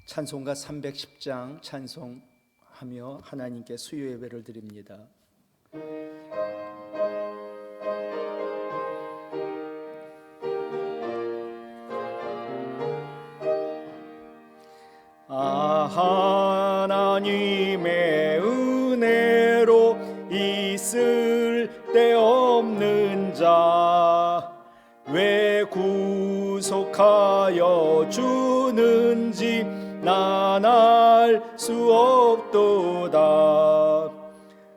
찬송가 310장 찬송하며 하나님께 수요 예배를 드립니다. 하나님의 은혜로 있을 데 없는 자 왜 구속하여 주는지 난 알 수 없도다.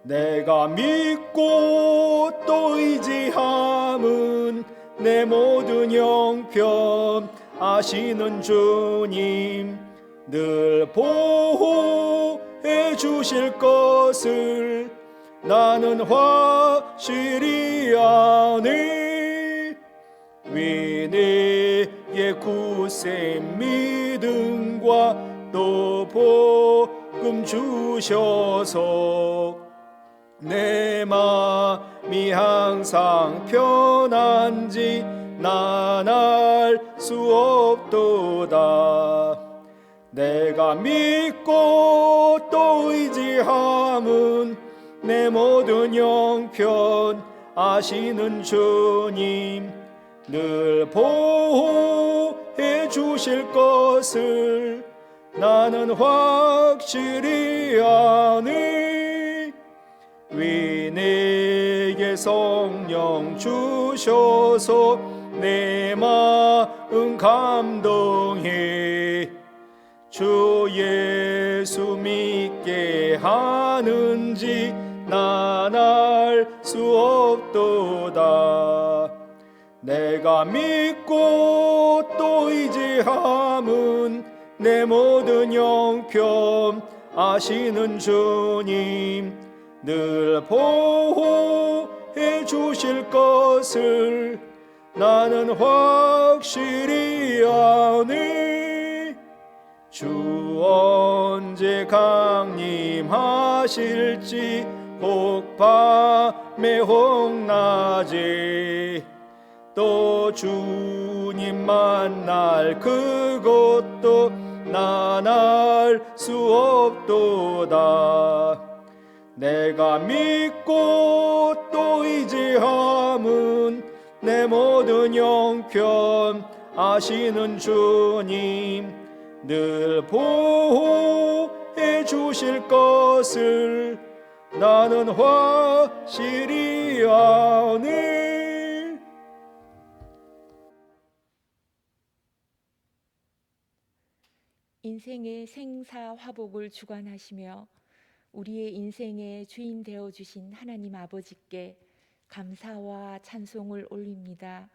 내가 믿고 또 의지함은 내 모든 형편 아시는 주님 늘 보호해 주실 것을 나는 확실히 아네. 위내의 굳센 믿음과 또 복음 주셔서 내 마음이 항상 편한지 난 알 수 없도다. 내가 믿고 또 의지함은 내 모든 형편 아시는 주님 늘 보호해 주실 것을 나는 확실히 아네. 위내게 성령 주셔서 내 마음 감동해 주 예수 믿게 하는지 난 알 수 없도다. 내가 믿고 또 의지함은 내 모든 형편 아시는 주님 늘 보호해 주실 것을 나는 확실히 아네. 주 언제 강림하실지 혹 밤에 혹 낮에 또 주님 만날 그것도 난 알 수 없도다. 내가 믿고 또 의지함은 내 모든 형편 아시는 주님 늘 보호해 주실 것을 나는 확실히 아네. 인생의 생사화복을 주관하시며 우리의 인생의 주인 되어주신 하나님 아버지께 감사와 찬송을 올립니다.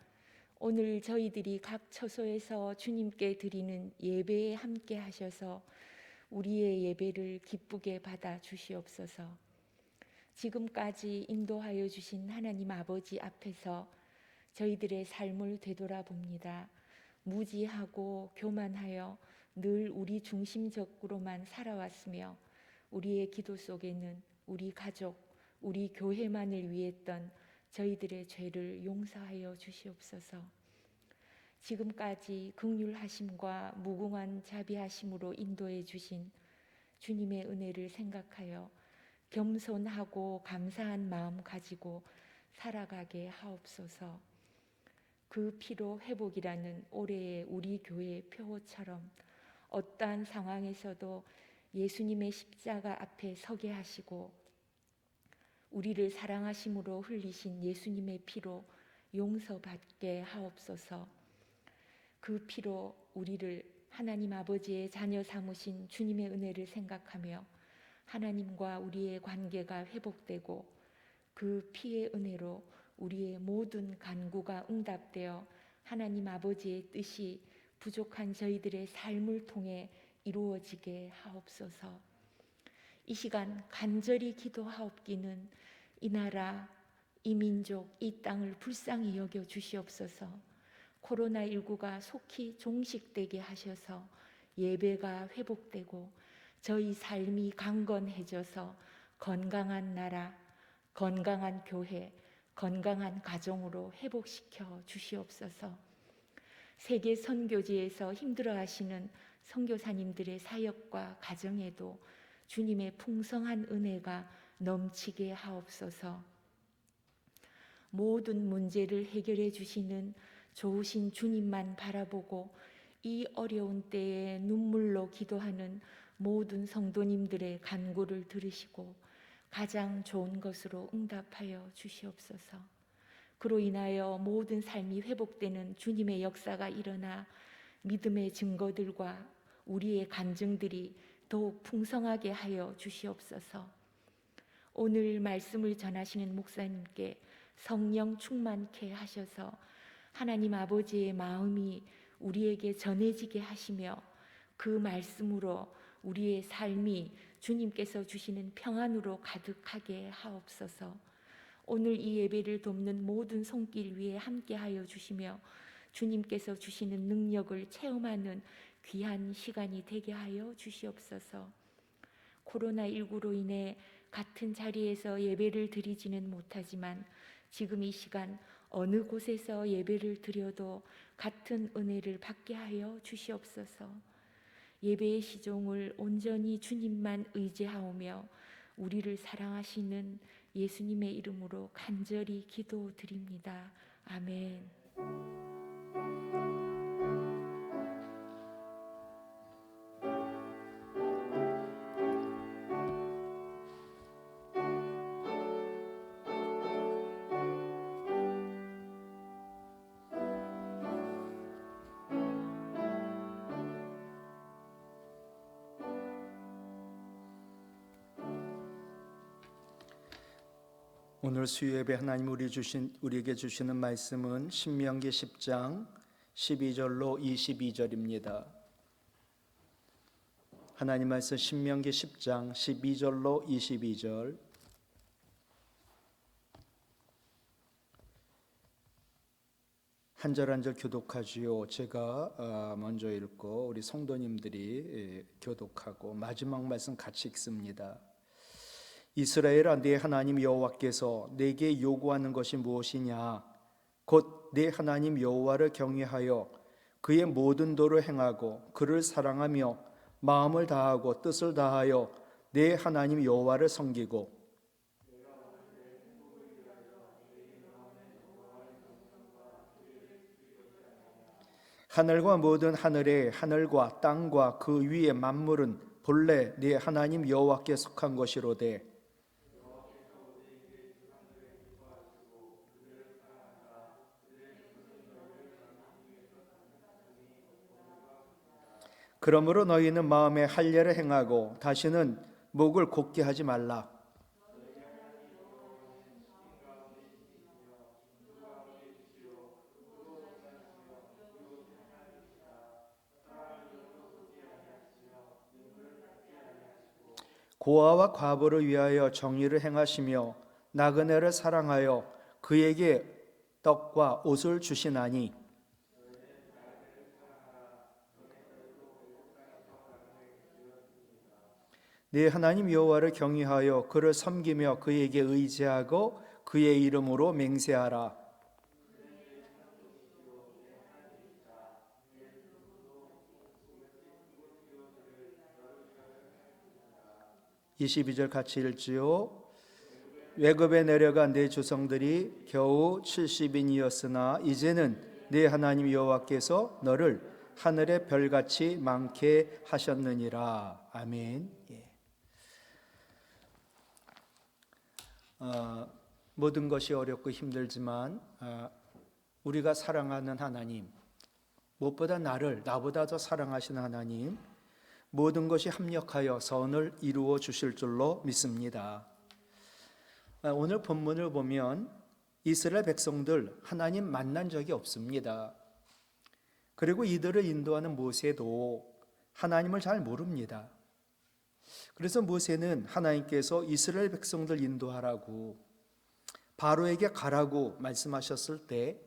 오늘 저희들이 각 처소에서 주님께 드리는 예배에 함께 하셔서 우리의 예배를 기쁘게 받아 주시옵소서. 지금까지 인도하여 주신 하나님 아버지 앞에서 저희들의 삶을 되돌아봅니다. 무지하고 교만하여 늘 우리 중심적으로만 살아왔으며 우리의 기도 속에는 우리 가족, 우리 교회만을 위했던 저희들의 죄를 용서하여 주시옵소서. 지금까지 긍휼하심과 무궁한 자비하심으로 인도해 주신 주님의 은혜를 생각하여 겸손하고 감사한 마음 가지고 살아가게 하옵소서. 그 피로 회복이라는 올해의 우리 교회의 표어처럼 어떠한 상황에서도 예수님의 십자가 앞에 서게 하시고 우리를 사랑하심으로 흘리신 예수님의 피로 용서받게 하옵소서. 그 피로 우리를 하나님 아버지의 자녀 삼으신 주님의 은혜를 생각하며 하나님과 우리의 관계가 회복되고 그 피의 은혜로 우리의 모든 간구가 응답되어 하나님 아버지의 뜻이 부족한 저희들의 삶을 통해 이루어지게 하옵소서. 이 시간 간절히 기도하옵기는 이 나라, 이 민족, 이 땅을 불쌍히 여겨 주시옵소서. 코로나19가 속히 종식되게 하셔서 예배가 회복되고 저희 삶이 강건해져서 건강한 나라, 건강한 교회, 건강한 가정으로 회복시켜 주시옵소서. 세계 선교지에서 힘들어하시는 선교사님들의 사역과 가정에도 주님의 풍성한 은혜가 넘치게 하옵소서. 모든 문제를 해결해 주시는 좋으신 주님만 바라보고 이 어려운 때에 눈물로 기도하는 모든 성도님들의 간구를 들으시고 가장 좋은 것으로 응답하여 주시옵소서. 그로 인하여 모든 삶이 회복되는 주님의 역사가 일어나 믿음의 증거들과 우리의 간증들이 더욱 풍성하게 하여 주시옵소서. 오늘 말씀을 전하시는 목사님께 성령 충만케 하셔서 하나님 아버지의 마음이 우리에게 전해지게 하시며 그 말씀으로 우리의 삶이 주님께서 주시는 평안으로 가득하게 하옵소서. 오늘 이 예배를 돕는 모든 손길 위에 함께하여 주시며 주님께서 주시는 능력을 체험하는 귀한 시간이 되게 하여 주시옵소서. 코로나19로 인해 같은 자리에서 예배를 드리지는 못하지만 지금 이 시간 어느 곳에서 예배를 드려도 같은 은혜를 받게 하여 주시옵소서. 예배의 시종을 온전히 주님만 의지하오며 우리를 사랑하시는 예수님의 이름으로 간절히 기도드립니다. 아멘. 오늘 수요예배 하나님 우리에게 주시는 말씀은 신명기 10장 12절로 22절입니다. 하나님 말씀 신명기 10장 12절로 22절. 한 절 한 절 교독하지요. 제가 먼저 읽고 우리 성도님들이 교독하고 마지막 말씀 같이 읽습니다. 이스라엘아, 네 하나님 여호와께서 내게 요구하는 것이 무엇이냐? 곧 네 하나님 여호와를 경외하여 그의 모든 도를 행하고 그를 사랑하며 마음을 다하고 뜻을 다하여 네 하나님 여호와를 섬기고 하늘과 모든 하늘과 땅과 그 위의 만물은 본래 네 하나님 여호와께 속한 것이로되 그러므로 너희는 마음에 할례를 행하고 다시는 목을 곧게 하지 말라. 고아와 과부를 위하여 정의를 행하시며 나그네를 사랑하여 그에게 떡과 옷을 주시나니 네 하나님 여호와를 경외하여 그를 섬기며 그에게 의지하고 그의 이름으로 맹세하라. 22절 같이 읽지요. 외급에 내려간 네 조상들이 겨우 70인이었으나 이제는 네 하나님 여호와께서 너를 하늘의 별같이 많게 하셨느니라. 아멘. 모든 것이 어렵고 힘들지만 우리가 사랑하는 하나님, 무엇보다 나보다 더 사랑하시는 하나님, 모든 것이 합력하여 선을 이루어 주실 줄로 믿습니다. 오늘 본문을 보면 이스라엘 백성들 하나님 만난 적이 없습니다. 그리고 이들을 인도하는 모세도 하나님을 잘 모릅니다. 그래서 모세는 하나님께서 이스라엘 백성들 인도하라고 바로에게 가라고 말씀하셨을 때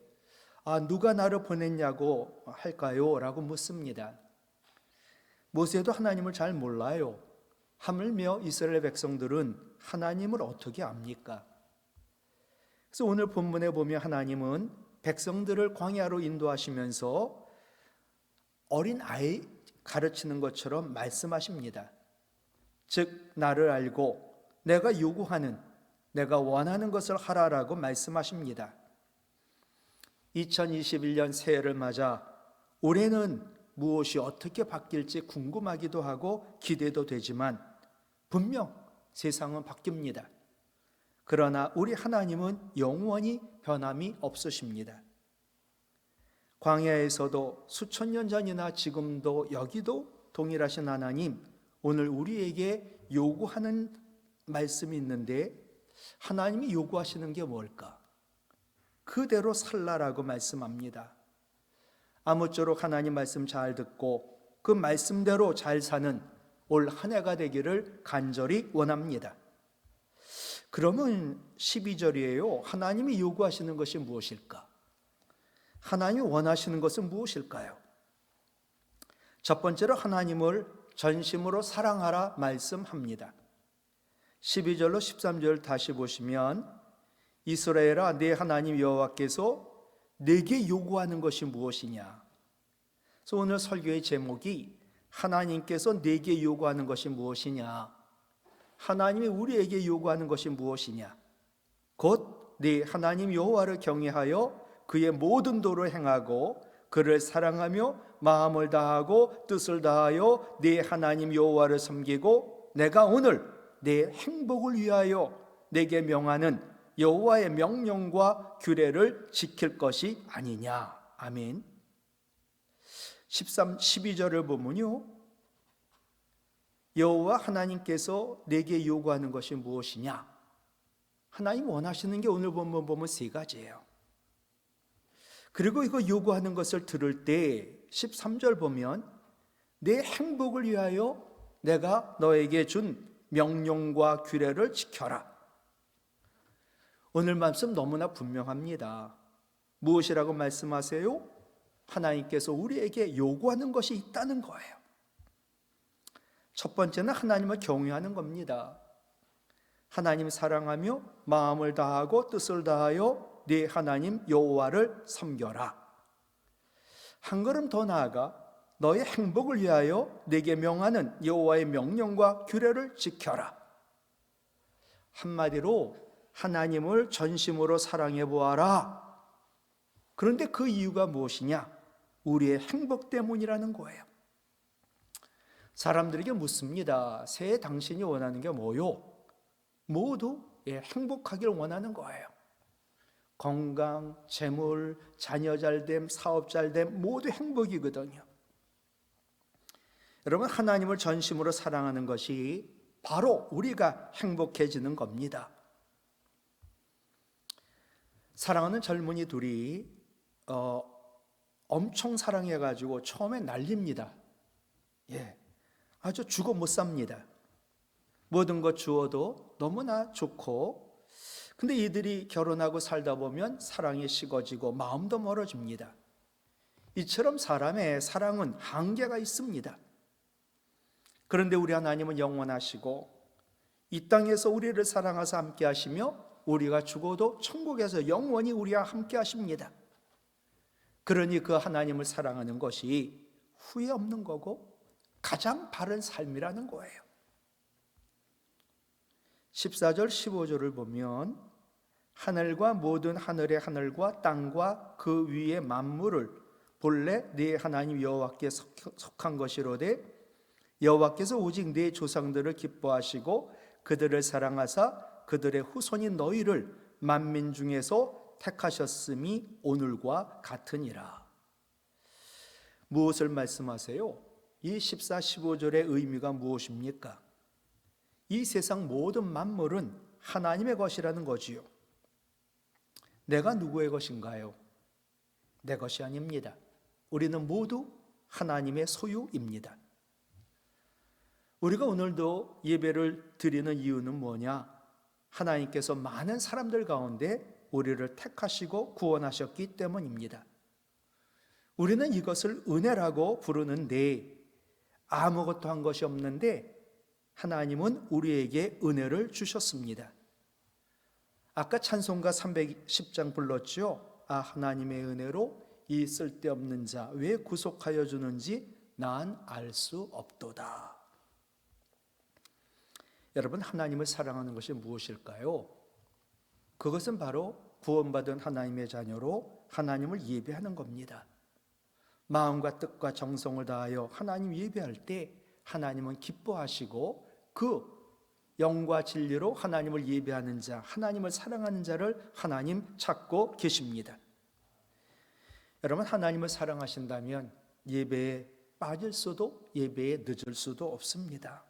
누가 나를 보냈냐고 할까요? 라고 묻습니다. 모세도 하나님을 잘 몰라요. 하물며 이스라엘 백성들은 하나님을 어떻게 압니까? 그래서 오늘 본문에 보면 하나님은 백성들을 광야로 인도하시면서 어린 아이 가르치는 것처럼 말씀하십니다. 즉 나를 알고 내가 요구하는, 내가 원하는 것을 하라라고 말씀하십니다. 2021년 새해를 맞아 올해는 무엇이 어떻게 바뀔지 궁금하기도 하고 기대도 되지만 분명 세상은 바뀝니다. 그러나 우리 하나님은 영원히 변함이 없으십니다. 광야에서도 수천 년 전이나 지금도 여기도 동일하신 하나님, 오늘 우리에게 요구하는 말씀이 있는데 하나님이 요구하시는 게 뭘까? 그대로 살라라고 말씀합니다. 아무쪼록 하나님 말씀 잘 듣고 그 말씀대로 잘 사는 올 한 해가 되기를 간절히 원합니다. 그러면 12절이에요. 하나님이 요구하시는 것이 무엇일까? 하나님이 원하시는 것은 무엇일까요? 첫 번째로 하나님을 전심으로 사랑하라 말씀합니다. 12절로 13절 다시 보시면 이스라엘아 내 하나님 여호와께서 내게 요구하는 것이 무엇이냐? 그래서 오늘 설교의 제목이 하나님께서 내게 요구하는 것이 무엇이냐? 하나님이 우리에게 요구하는 것이 무엇이냐? 곧 네 하나님 여호와를 경외하여 그의 모든 도를 행하고 그를 사랑하며 마음을 다하고 뜻을 다하여 네 하나님 여호와를 섬기고 내가 오늘 내 행복을 위하여 내게 명하는 여호와의 명령과 규례를 지킬 것이 아니냐. 아멘. 12절을 보면요, 여호와 하나님께서 내게 요구하는 것이 무엇이냐? 하나님 원하시는 게 오늘 보면 세 가지예요. 그리고 이거 요구하는 것을 들을 때 13절 보면 내 행복을 위하여 내가 너에게 준 명령과 규례를 지켜라. 오늘 말씀 너무나 분명합니다. 무엇이라고 말씀하세요? 하나님께서 우리에게 요구하는 것이 있다는 거예요. 첫 번째는 하나님을 경외하는 겁니다. 하나님 사랑하며 마음을 다하고 뜻을 다하여 네 하나님 여호와를 섬겨라. 한 걸음 더 나아가 너의 행복을 위하여 내게 명하는 여호와의 명령과 규례를 지켜라. 한마디로 하나님을 전심으로 사랑해 보아라. 그런데 그 이유가 무엇이냐? 우리의 행복 때문이라는 거예요. 사람들에게 묻습니다. 새해 당신이 원하는 게 뭐요? 모두 행복하길 원하는 거예요. 건강, 재물, 자녀 잘됨, 사업 잘됨 모두 행복이거든요. 여러분, 하나님을 전심으로 사랑하는 것이 바로 우리가 행복해지는 겁니다. 사랑하는 젊은이 둘이 엄청 사랑해가지고 처음에 난립니다. 아주 죽어 못 삽니다. 모든 것 주어도 너무나 좋고, 근데 이들이 결혼하고 살다 보면 사랑이 식어지고 마음도 멀어집니다. 이처럼 사람의 사랑은 한계가 있습니다. 그런데 우리 하나님은 영원하시고 이 땅에서 우리를 사랑하사 함께 하시며 우리가 죽어도 천국에서 영원히 우리와 함께 하십니다. 그러니 그 하나님을 사랑하는 것이 후회 없는 거고 가장 바른 삶이라는 거예요. 14절 15절을 보면 하늘과 모든 하늘의 하늘과 땅과 그 위의 만물을 본래 네 하나님 여호와께 속한 것이로되 여호와께서 오직 네 조상들을 기뻐하시고 그들을 사랑하사 그들의 후손인 너희를 만민 중에서 택하셨음이 오늘과 같으니라. 무엇을 말씀하세요? 이 14, 15절의 의미가 무엇입니까? 이 세상 모든 만물은 하나님의 것이라는 거지요. 내가 누구의 것인가요? 내 것이 아닙니다. 우리는 모두 하나님의 소유입니다. 우리가 오늘도 예배를 드리는 이유는 뭐냐? 하나님께서 많은 사람들 가운데 우리를 택하시고 구원하셨기 때문입니다. 우리는 이것을 은혜라고 부르는데 아무것도 한 것이 없는데 하나님은 우리에게 은혜를 주셨습니다. 아까 찬송가 310장 불렀죠. 하나님의 은혜로 이 쓸데없는 자 왜 구속하여 주는지 난 알 수 없도다. 여러분, 하나님을 사랑하는 것이 무엇일까요? 그것은 바로 구원받은 하나님의 자녀로 하나님을 예배하는 겁니다. 마음과 뜻과 정성을 다하여 하나님 예배할 때 하나님은 기뻐하시고 그 영과 진리로 하나님을 예배하는 자, 하나님을 사랑하는 자를 하나님 찾고 계십니다. 여러분, 하나님을 사랑하신다면 예배에 빠질 수도 예배에 늦을 수도 없습니다.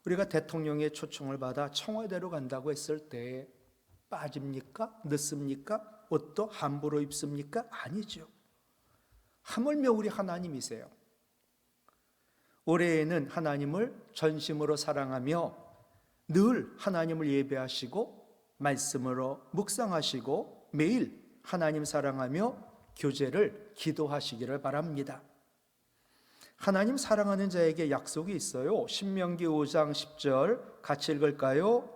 우리가 대통령의 초청을 받아 청와대로 간다고 했을 때 빠집니까? 늦습니까? 옷도 함부로 입습니까? 아니죠. 하물며 우리 하나님이세요. 올해에는 하나님을 전심으로 사랑하며 늘 하나님을 예배하시고 말씀으로 묵상하시고 매일 하나님 사랑하며 교제를 기도하시기를 바랍니다. 하나님 사랑하는 자에게 약속이 있어요. 신명기 5장 10절 같이 읽을까요?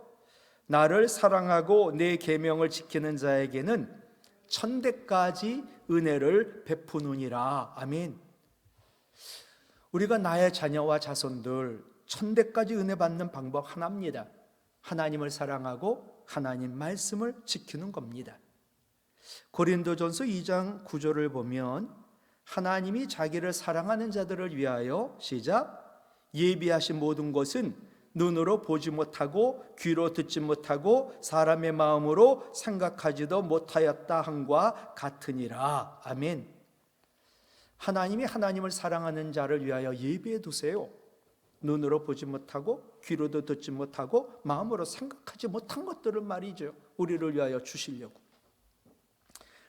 나를 사랑하고 내 계명을 지키는 자에게는 천대까지 은혜를 베푸느니라. 아멘. 우리가 나의 자녀와 자손들 천대까지 은혜 받는 방법 하나입니다. 하나님을 사랑하고 하나님 말씀을 지키는 겁니다. 고린도전서 2장 9절을 보면 하나님이 자기를 사랑하는 자들을 위하여 시작 예비하신 모든 것은 눈으로 보지 못하고 귀로 듣지 못하고 사람의 마음으로 생각하지도 못하였다 함과 같으니라. 아멘. 하나님이 하나님을 사랑하는 자를 위하여 예비해 두세요. 눈으로 보지 못하고 귀로도 듣지 못하고 마음으로 생각하지 못한 것들을 말이죠. 우리를 위하여 주시려고.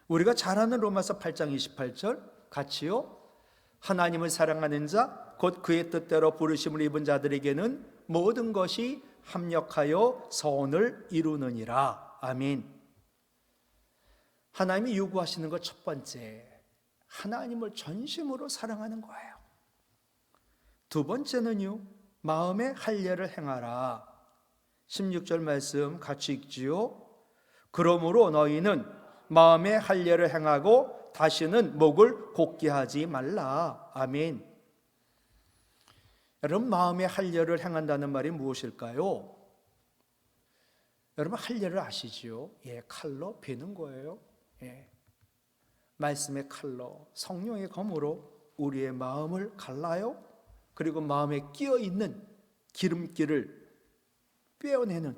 우리가 잘 아는 로마서 8장 28절 같이요. 하나님을 사랑하는 자 곧 그의 뜻대로 부르심을 입은 자들에게는 모든 것이 합력하여 선을 이루느니라. 아멘. 하나님이 요구하시는 것 첫 번째, 하나님을 전심으로 사랑하는 거예요. 두 번째는요, 마음의 할례를 행하라. 16절 말씀 같이 읽지요. 그러므로 너희는 마음의 할례를 행하고 다시는 목을 곧게 하지 말라. 아멘. 여러분, 마음의 할례를 행한다는 말이 무엇일까요? 여러분, 할례를 아시지요? 예, 칼로 베는 거예요. 예. 말씀의 칼로 성령의 검으로 우리의 마음을 갈라요. 그리고 마음에 끼어 있는 기름기를 빼어내는,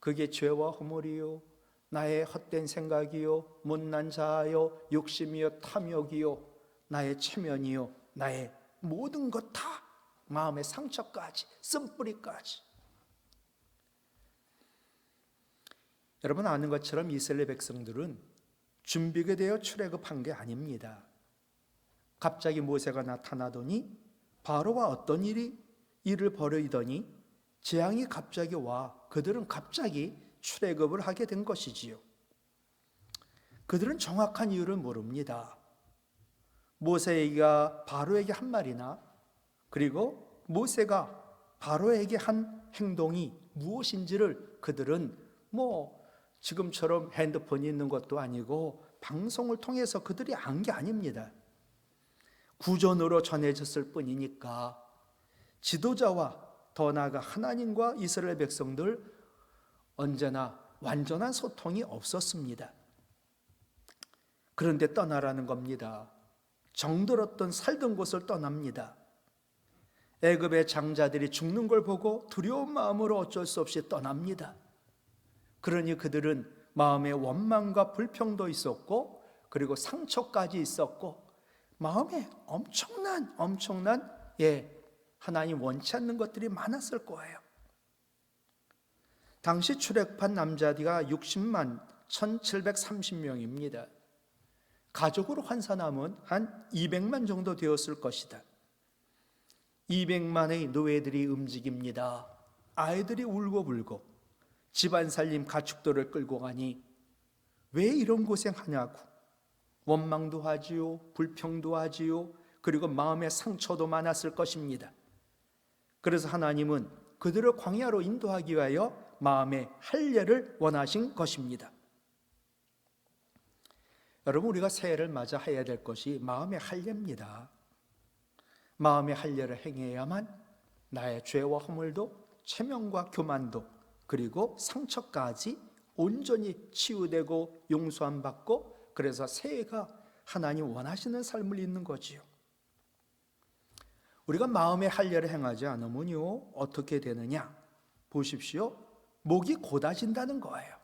그게 죄와 허물이요, 나의 헛된 생각이요, 못난 자요, 욕심이요, 탐욕이요, 나의 체면이요, 나의 모든 것 다, 마음의 상처까지, 쓴뿌리까지. 여러분 아는 것처럼 이스라엘 백성들은 준비가 되어 출애굽한 게 아닙니다. 갑자기 모세가 나타나더니 바로와 어떤 일을 벌이더니 재앙이 갑자기 와 그들은 갑자기 출애굽을 하게 된 것이지요. 그들은 정확한 이유를 모릅니다. 모세가 바로에게 한 말이나 그리고 모세가 바로에게 한 행동이 무엇인지를 그들은 지금처럼 핸드폰이 있는 것도 아니고 방송을 통해서 그들이 안 게 아닙니다. 구전으로 전해졌을 뿐이니까 지도자와 더 나아가 하나님과 이스라엘 백성들 언제나 완전한 소통이 없었습니다. 그런데 떠나라는 겁니다. 정들었던 살던 곳을 떠납니다. 애굽의 장자들이 죽는 걸 보고 두려운 마음으로 어쩔 수 없이 떠납니다. 그러니 그들은 마음에 원망과 불평도 있었고 그리고 상처까지 있었고 마음에 엄청난 하나님 원치 않는 것들이 많았을 거예요. 당시 출애굽한 남자가 60만 1730명입니다. 가족으로 환산하면 한 200만 정도 되었을 것이다. 200만의 노예들이 움직입니다. 아이들이 울고불고 집안 살림 가축들을 끌고 가니 왜 이런 고생하냐고 원망도 하지요, 불평도 하지요, 그리고 마음의 상처도 많았을 것입니다. 그래서 하나님은 그들을 광야로 인도하기 위하여 마음의 할례를 원하신 것입니다. 여러분, 우리가 새해를 맞아 해야 될 것이 마음의 할례입니다. 마음의 할례를 행해야만 나의 죄와 허물도 체면과 교만도 그리고 상처까지 온전히 치유되고 용서함 받고, 그래서 새해가 하나님 원하시는 삶을 잇는 거지요. 우리가 마음의 할례를 행하지 않으면요 어떻게 되느냐 보십시오. 목이 곧아진다는 거예요.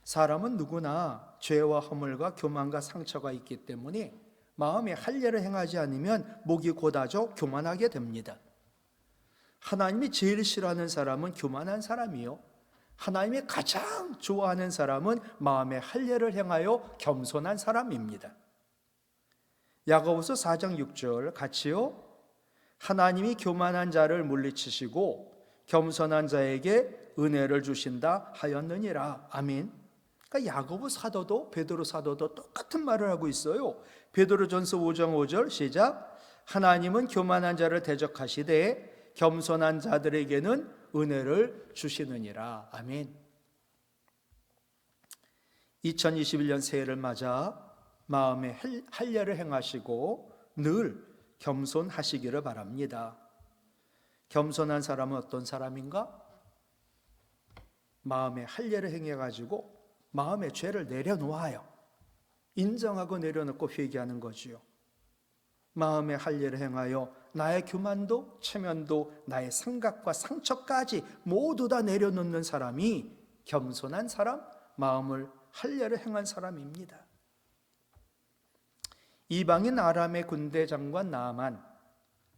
사람은 누구나 죄와 허물과 교만과 상처가 있기 때문에 마음의 할례를 행하지 않으면 목이 곧아져 교만하게 됩니다. 하나님이 제일 싫어하는 사람은 교만한 사람이요, 하나님이 가장 좋아하는 사람은 마음의 할례를 행하여 겸손한 사람입니다. 야고보서 4장 6절 같이요. 하나님이 교만한 자를 물리치시고 겸손한 자에게 은혜를 주신다 하였느니라. 아멘. 그러니까 야고보 사도도 베드로 사도도 똑같은 말을 하고 있어요. 베드로전서 5장 5절 시작. 하나님은 교만한 자를 대적하시되 겸손한 자들에게는 은혜를 주시느니라. 아멘. 2021년 새해를 맞아 마음의 할례를 행하시고 늘 겸손하시기를 바랍니다. 겸손한 사람은 어떤 사람인가? 마음의 할례를 행해가지고 마음의 죄를 내려놓아요. 인정하고 내려놓고 회개하는 거지요. 마음의 할례를 행하여 나의 교만도 체면도 나의 생각과 상처까지 모두 다 내려놓는 사람이 겸손한 사람, 마음을 할례를 행한 사람입니다. 이방인 아람의 군대 장관 나아만,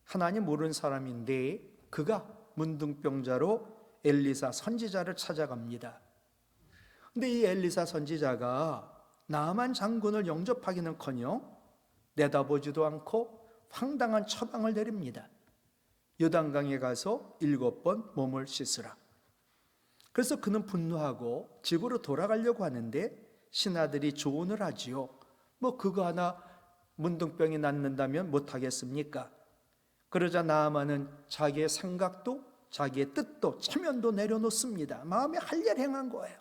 하나님 모르는 사람인데 그가 문둥병자로 엘리사 선지자를 찾아갑니다. 근데 이 엘리사 선지자가 나아만 장군을 영접하기는커녕 내다보지도 않고 황당한 처방을 내립니다. 요단강에 가서 7번 몸을 씻으라. 그래서 그는 분노하고 집으로 돌아가려고 하는데 신하들이 조언을 하지요. 뭐 그거 하나 문둥병이 낫는다면 못하겠습니까? 그러자 나아만은 자기의 생각도 자기의 뜻도 체면도 내려놓습니다. 마음의 할례를 행한 거예요.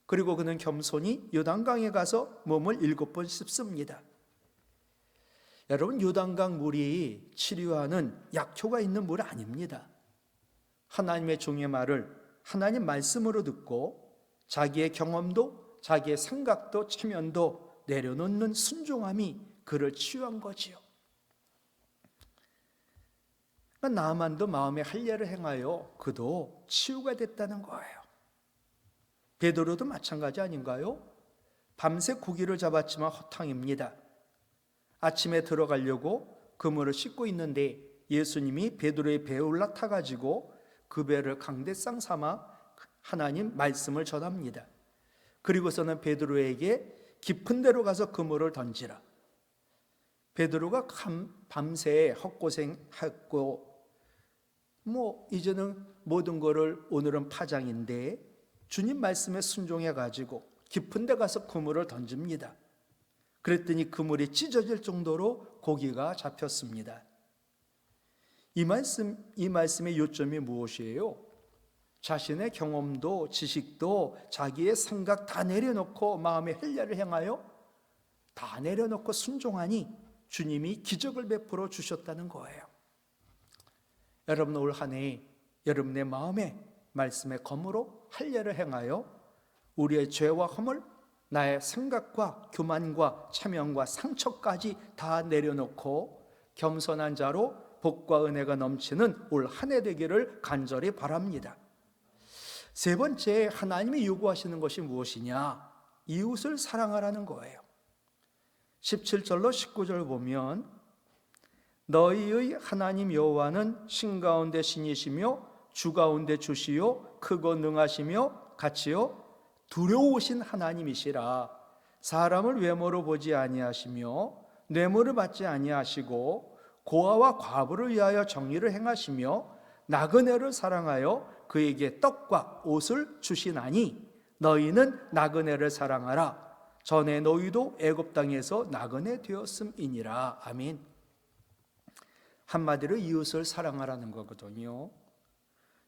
그리고 그는 겸손히 요단강에 가서 몸을 7번 씻습니다. 여러분, 요단강 물이 치료하는 약효가 있는 물 아닙니다. 하나님의 종의 말을 하나님 말씀으로 듣고 자기의 경험도 자기의 생각도 체면도 내려놓는 순종함이 그를 치유한 거지요. 그러니까 나아만도 마음의 할례를 행하여 그도 치유가 됐다는 거예요. 베드로도 마찬가지 아닌가요? 밤새 고기를 잡았지만 허탕입니다. 아침에 들어가려고 그물을 씻고 있는데 예수님이 베드로의 배에 올라타가지고 그 배를 강대상 삼아 하나님 말씀을 전합니다. 그리고서는 베드로에게 깊은 데로 가서 그물을 던지라. 베드로가 밤새 헛고생했고 이제는 모든 거를 오늘은 파장인데 주님 말씀에 순종해가지고 깊은 데 가서 그물을 던집니다. 그랬더니 그물이 찢어질 정도로 고기가 잡혔습니다. 이 말씀의 요점이 무엇이에요? 자신의 경험도 지식도 자기의 생각 다 내려놓고 마음의 할례를 행하여 다 내려놓고 순종하니 주님이 기적을 베풀어 주셨다는 거예요. 여러분, 올 한 해 여러분의 마음에 말씀의 검으로 할례를 행하여 우리의 죄와 허물, 나의 생각과 교만과 체면과 상처까지 다 내려놓고 겸손한 자로 복과 은혜가 넘치는 올 한 해 되기를 간절히 바랍니다. 세 번째, 하나님이 요구하시는 것이 무엇이냐? 이웃을 사랑하라는 거예요. 17절로 19절 보면 너희의 하나님 여호와는 신 가운데 신이시며 주 가운데 주시요 크고 능하시며 같이요 두려우신 하나님이시라. 사람을 외모로 보지 아니하시며 뇌물을 받지 아니하시고 고아와 과부를 위하여 정의를 행하시며 나그네를 사랑하여 그에게 떡과 옷을 주시나니 너희는 나그네를 사랑하라. 전에 너희도 애굽 땅에서 나그네 되었음이니라. 아멘. 한마디로 이웃을 사랑하라는 거거든요.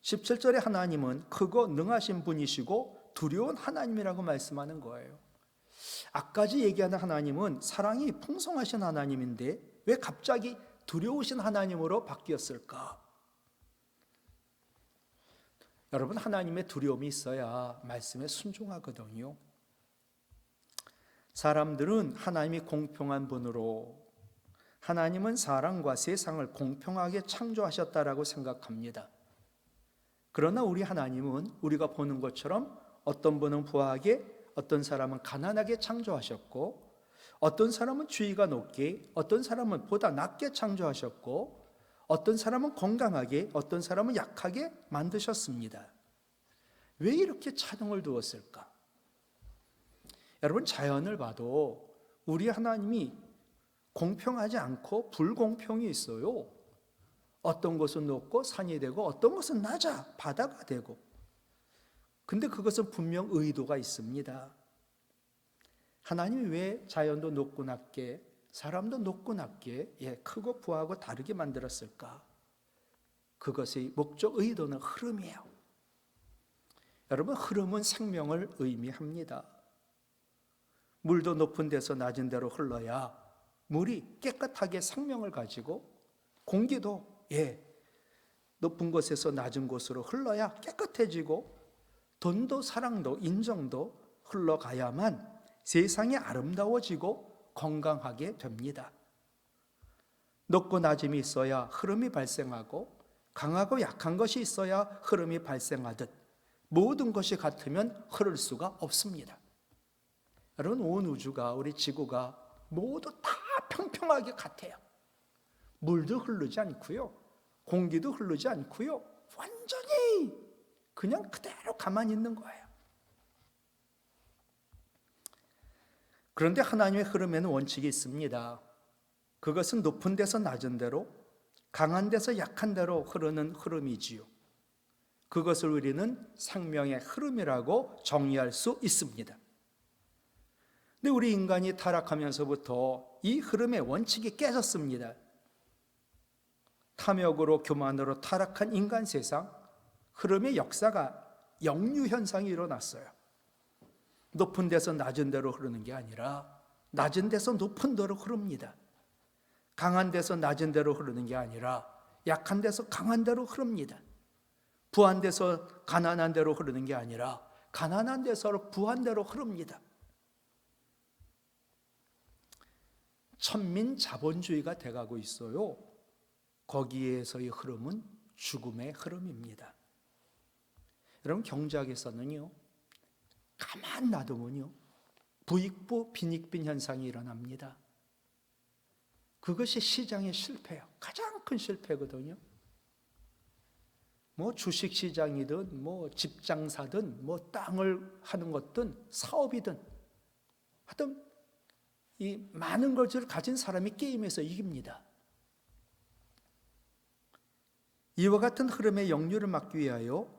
17절에 하나님은 크고 능하신 분이시고 두려운 하나님이라고 말씀하는 거예요. 아까지 얘기하는 하나님은 사랑이 풍성하신 하나님인데 왜 갑자기 두려우신 하나님으로 바뀌었을까? 여러분, 하나님의 두려움이 있어야 말씀에 순종하거든요. 사람들은 하나님이 공평한 분으로, 하나님은 사람과 세상을 공평하게 창조하셨다라고 생각합니다. 그러나 우리 하나님은 우리가 보는 것처럼 어떤 분은 부하게, 어떤 사람은 가난하게 창조하셨고, 어떤 사람은 지위가 높게, 어떤 사람은 보다 낮게 창조하셨고, 어떤 사람은 건강하게, 어떤 사람은 약하게 만드셨습니다. 왜 이렇게 차등을 두었을까? 여러분, 자연을 봐도 우리 하나님이 공평하지 않고 불공평이 있어요. 어떤 곳은 높고 산이 되고 어떤 곳은 낮아 바다가 되고. 근데 그것은 분명 의도가 있습니다. 하나님이 왜 자연도 높고 낮게, 사람도 높고 낮게, 크고 부하고 다르게 만들었을까? 그것의 목적, 의도는 흐름이에요. 여러분, 흐름은 생명을 의미합니다. 물도 높은 데서 낮은 데로 흘러야 물이 깨끗하게 생명을 가지고, 공기도 높은 곳에서 낮은 곳으로 흘러야 깨끗해지고, 돈도 사랑도 인정도 흘러가야만 세상이 아름다워지고 건강하게 됩니다. 높고 낮음이 있어야 흐름이 발생하고, 강하고 약한 것이 있어야 흐름이 발생하듯 모든 것이 같으면 흐를 수가 없습니다. 여러분, 온 우주가, 우리 지구가 모두 다 평평하게 같아요. 물도 흐르지 않고요, 공기도 흐르지 않고요, 완전히 그냥 그대로 가만히 있는 거예요. 그런데 하나님의 흐름에는 원칙이 있습니다. 그것은 높은 데서 낮은 데로, 강한 데서 약한 데로 흐르는 흐름이지요. 그것을 우리는 생명의 흐름이라고 정의할 수 있습니다. 근데 우리 인간이 타락하면서부터 이 흐름의 원칙이 깨졌습니다. 탐욕으로 교만으로 타락한 인간 세상, 흐름의 역사가 역류 현상이 일어났어요. 높은 데서 낮은 데로 흐르는 게 아니라 낮은 데서 높은 데로 흐릅니다. 강한 데서 낮은 데로 흐르는 게 아니라 약한 데서 강한 데로 흐릅니다. 부한 데서 가난한 데로 흐르는 게 아니라 가난한 데서 부한 데로 흐릅니다. 천민 자본주의가 돼가고 있어요. 거기에서의 흐름은 죽음의 흐름입니다. 여러분, 경제학에서는요, 가만 놔두면요, 부익부 빈익빈 현상이 일어납니다. 그것이 시장의 실패예요. 가장 큰 실패거든요. 뭐 주식시장이든 뭐 집장사든 뭐 땅을 하는 것든 사업이든 하여튼 이 많은 것을 가진 사람이 게임에서 이깁니다. 이와 같은 흐름의 역류를 막기 위하여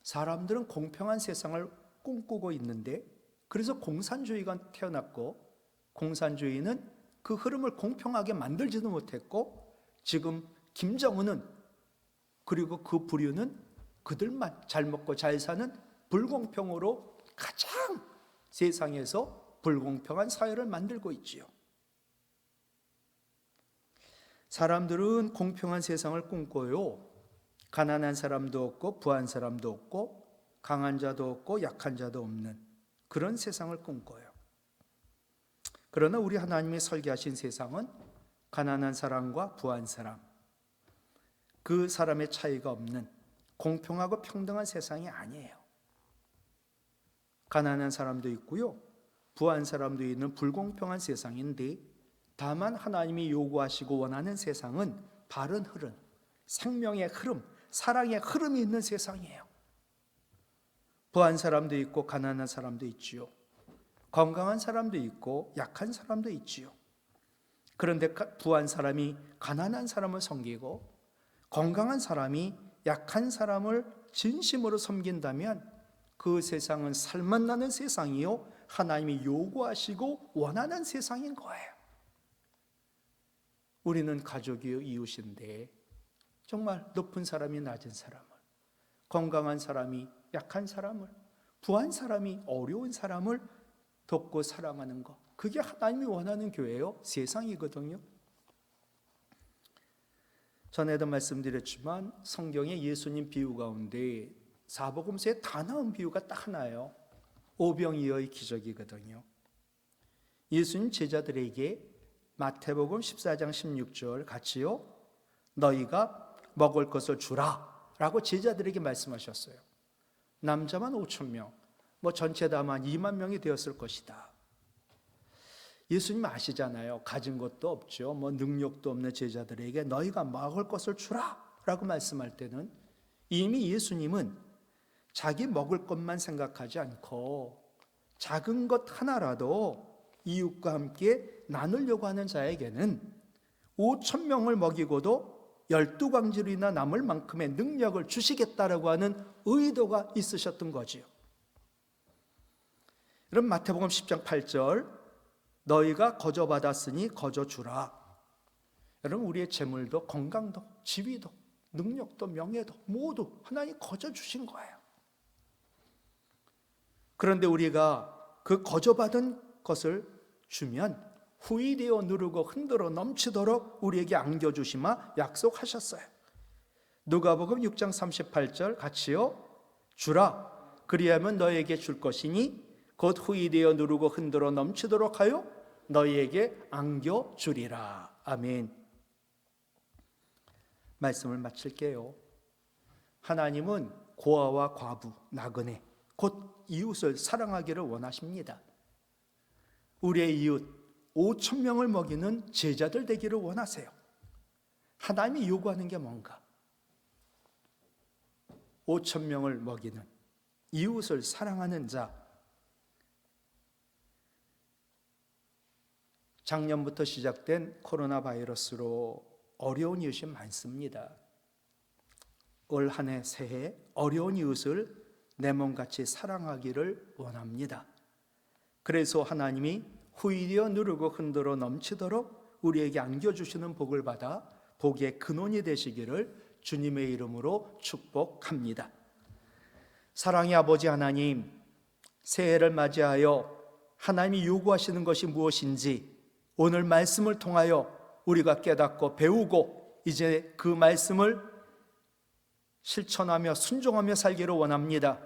사람들은 공평한 세상을 꿈꾸고 있는데, 그래서 공산주의가 태어났고, 공산주의는 그 흐름을 공평하게 만들지도 못했고, 지금 김정은은, 그리고 그 부류는 그들만 잘 먹고 잘 사는 불공평으로 가장 세상에서 불공평한 사회를 만들고 있지요. 사람들은 공평한 세상을 꿈꿔요. 가난한 사람도 없고 부한 사람도 없고 강한 자도 없고 약한 자도 없는 그런 세상을 꿈꿔요. 그러나 우리 하나님이 설계하신 세상은 가난한 사람과 부한 사람, 그 사람의 차이가 없는 공평하고 평등한 세상이 아니에요. 가난한 사람도 있고요, 부한 사람도 있는 불공평한 세상인데, 다만 하나님이 요구하시고 원하는 세상은 바른 흐름, 생명의 흐름, 사랑의 흐름이 있는 세상이에요. 부한 사람도 있고 가난한 사람도 있지요. 건강한 사람도 있고 약한 사람도 있지요. 그런데 부한 사람이 가난한 사람을 섬기고 건강한 사람이 약한 사람을 진심으로 섬긴다면 그 세상은 살맛나는 세상이요, 하나님이 요구하시고 원하는 세상인 거예요. 우리는 가족이요 이웃인데 정말 높은 사람이 낮은 사람을, 건강한 사람이 약한 사람을, 부한 사람이 어려운 사람을 돕고 사랑하는 것, 그게 하나님이 원하는 교회예요. 세상이거든요. 전에도 말씀드렸지만 성경의 예수님 비유 가운데 사복음서에 다 나온 비유가 딱 하나예요. 오병이어의 기적이거든요. 예수님 제자들에게 마태복음 14장 16절 같이요, 너희가 먹을 것을 주라 라고 제자들에게 말씀하셨어요. 남자만 5,000명, 전체 다만 2만 명이 되었을 것이다. 예수님 아시잖아요. 가진 것도 없죠. 능력도 없는 제자들에게 너희가 먹을 것을 주라 라고 말씀할 때는 이미 예수님은 자기 먹을 것만 생각하지 않고 작은 것 하나라도 이웃과 함께 나누려고 하는 자에게는 5,000명을 먹이고도 12광질이나 남을 만큼의 능력을 주시겠다라고 하는 의도가 있으셨던 거지요. 그럼 마태복음 10장 8절, 너희가 거저 받았으니 거저 주라. 여러분, 우리의 재물도 건강도 지위도 능력도 명예도 모두 하나님이 거저 주신 거예요. 그런데 우리가 그 거저 받은 것을 주면 후히 되어 누르고 흔들어 넘치도록 우리에게 안겨주시마 약속하셨어요. 누가복음 6장 38절 같이요, 주라 그리하면 너희에게 줄 것이니 곧 후히 되어 누르고 흔들어 넘치도록 하여 너희에게 안겨주리라. 아멘. 말씀을 마칠게요. 하나님은 고아와 과부, 나그네, 곧 이웃을 사랑하기를 원하십니다. 우리의 이웃 5,000명을 먹이는 제자들 되기를 원하세요. 하나님이 요구하는 게 뭔가? 5,000명을 먹이는 이웃을 사랑하는 자. 작년부터 시작된 코로나 바이러스로 어려운 이웃이 많습니다. 올 한 해 새해 어려운 이웃을 내 몸같이 사랑하기를 원합니다. 그래서 하나님이 후이되어 누르고 흔들어 넘치도록 우리에게 안겨주시는 복을 받아 복의 근원이 되시기를 주님의 이름으로 축복합니다. 사랑의 아버지 하나님, 새해를 맞이하여 하나님이 요구하시는 것이 무엇인지 오늘 말씀을 통하여 우리가 깨닫고 배우고 이제 그 말씀을 실천하며 순종하며 살기를 원합니다.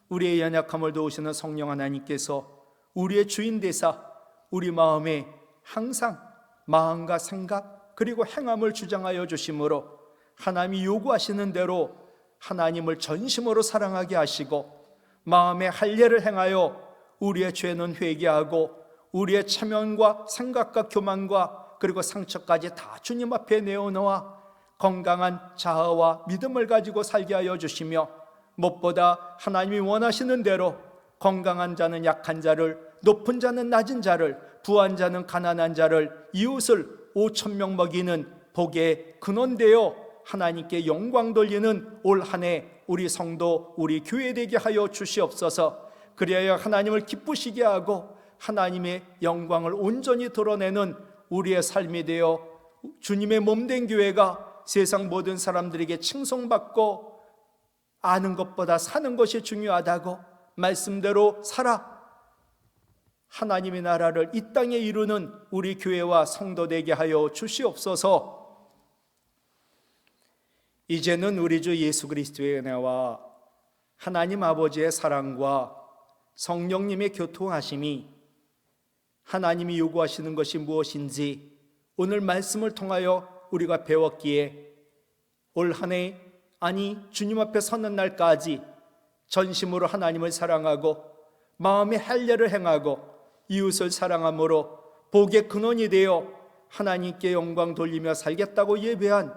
우리의 연약함을 도우시는 성령 하나님께서 우리의 주인 되사 우리 마음에 항상 마음과 생각 그리고 행함을 주장하여 주심으로 하나님이 요구하시는 대로 하나님을 전심으로 사랑하게 하시고 마음의 할례를 행하여 우리의 죄는 회개하고 우리의 체면과 생각과 교만과 그리고 상처까지 다 주님 앞에 내어놓아 건강한 자아와 믿음을 가지고 살게 하여 주시며 무엇보다 하나님이 원하시는 대로 건강한 자는 약한 자를, 높은 자는 낮은 자를, 부한 자는 가난한 자를, 이웃을 5,000명 먹이는 복의 근원되어 하나님께 영광 돌리는 올 한 해 우리 성도, 우리 교회 되게 하여 주시옵소서. 그리하여 하나님을 기쁘시게 하고 하나님의 영광을 온전히 드러내는 우리의 삶이 되어 주님의 몸된 교회가 세상 모든 사람들에게 칭송받고 아는 것보다 사는 것이 중요하다고 말씀대로 살아 하나님의 나라를 이 땅에 이루는 우리 교회와 성도 되게 하여 주시옵소서. 이제는 우리 주 예수 그리스도의 은혜와 하나님 아버지의 사랑과 성령님의 교통하심이 하나님이 요구하시는 것이 무엇인지 오늘 말씀을 통하여 우리가 배웠기에 올 한 해, 아니 주님 앞에 서는 날까지 전심으로 하나님을 사랑하고 마음의 할례를 행하고 이웃을 사랑함으로 복의 근원이 되어 하나님께 영광 돌리며 살겠다고 예배한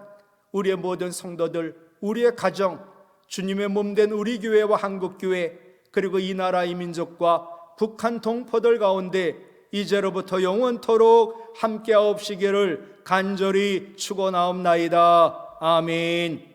우리의 모든 성도들, 우리의 가정, 주님의 몸된 우리 교회와 한국교회 그리고 이 나라 이 민족과 북한 동포들 가운데 이제로부터 영원토록 함께하옵시기를 간절히 축원하옵나이다. 아멘.